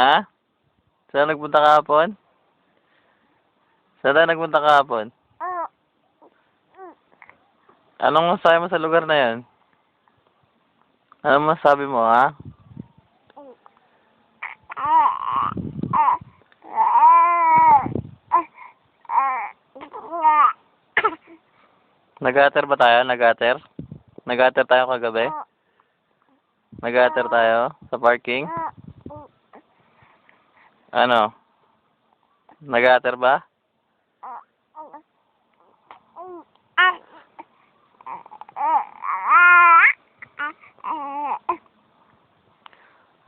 Ha? Saan nagpunta kahapon? Saan tayo nagpunta kahapon? Anong masabi mo sa lugar na yan? Anong masabi mo, ha? Nag-ater ba tayo? Nag-ater? Nag-ater tayo kagabi? Nag-ater tayo sa parking? Ano? Nag-ater ba?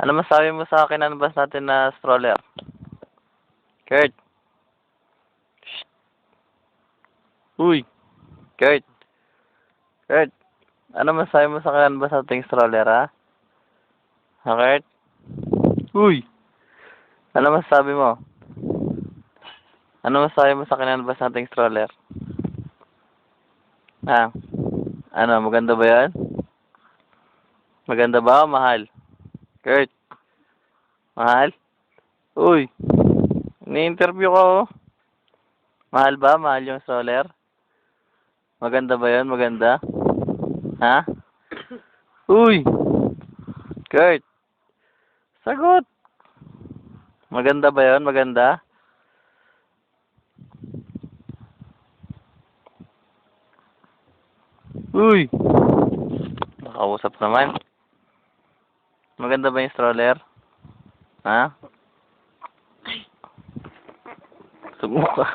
Ano masabi mo sa akin na bus natin na stroller? Kurt? Shh. Uy! Kurt? Kurt? Ano masabi mo sa akin bus nating stroller, ha? Ha, Kurt? Uy! Ano masabi mo? Ano masabi mo sa akin bus nating stroller? Ah, ano, maganda ba yan? Maganda ba o mahal? Kurt? Mahal? Uy! Ni-interview ko, oh. Mahal ba? Mahal yung stroller? Maganda ba yan? Maganda? Ha? Uy! Kurt! Sagot! Maganda ba yan? Maganda? Uy! Nakausap naman. Maganda ba yung stroller? Ha? Sumo ka.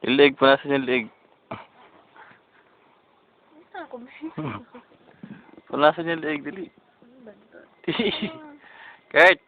Yung leg, punasan yung leg. Punasan yung leg, dali. Kurt!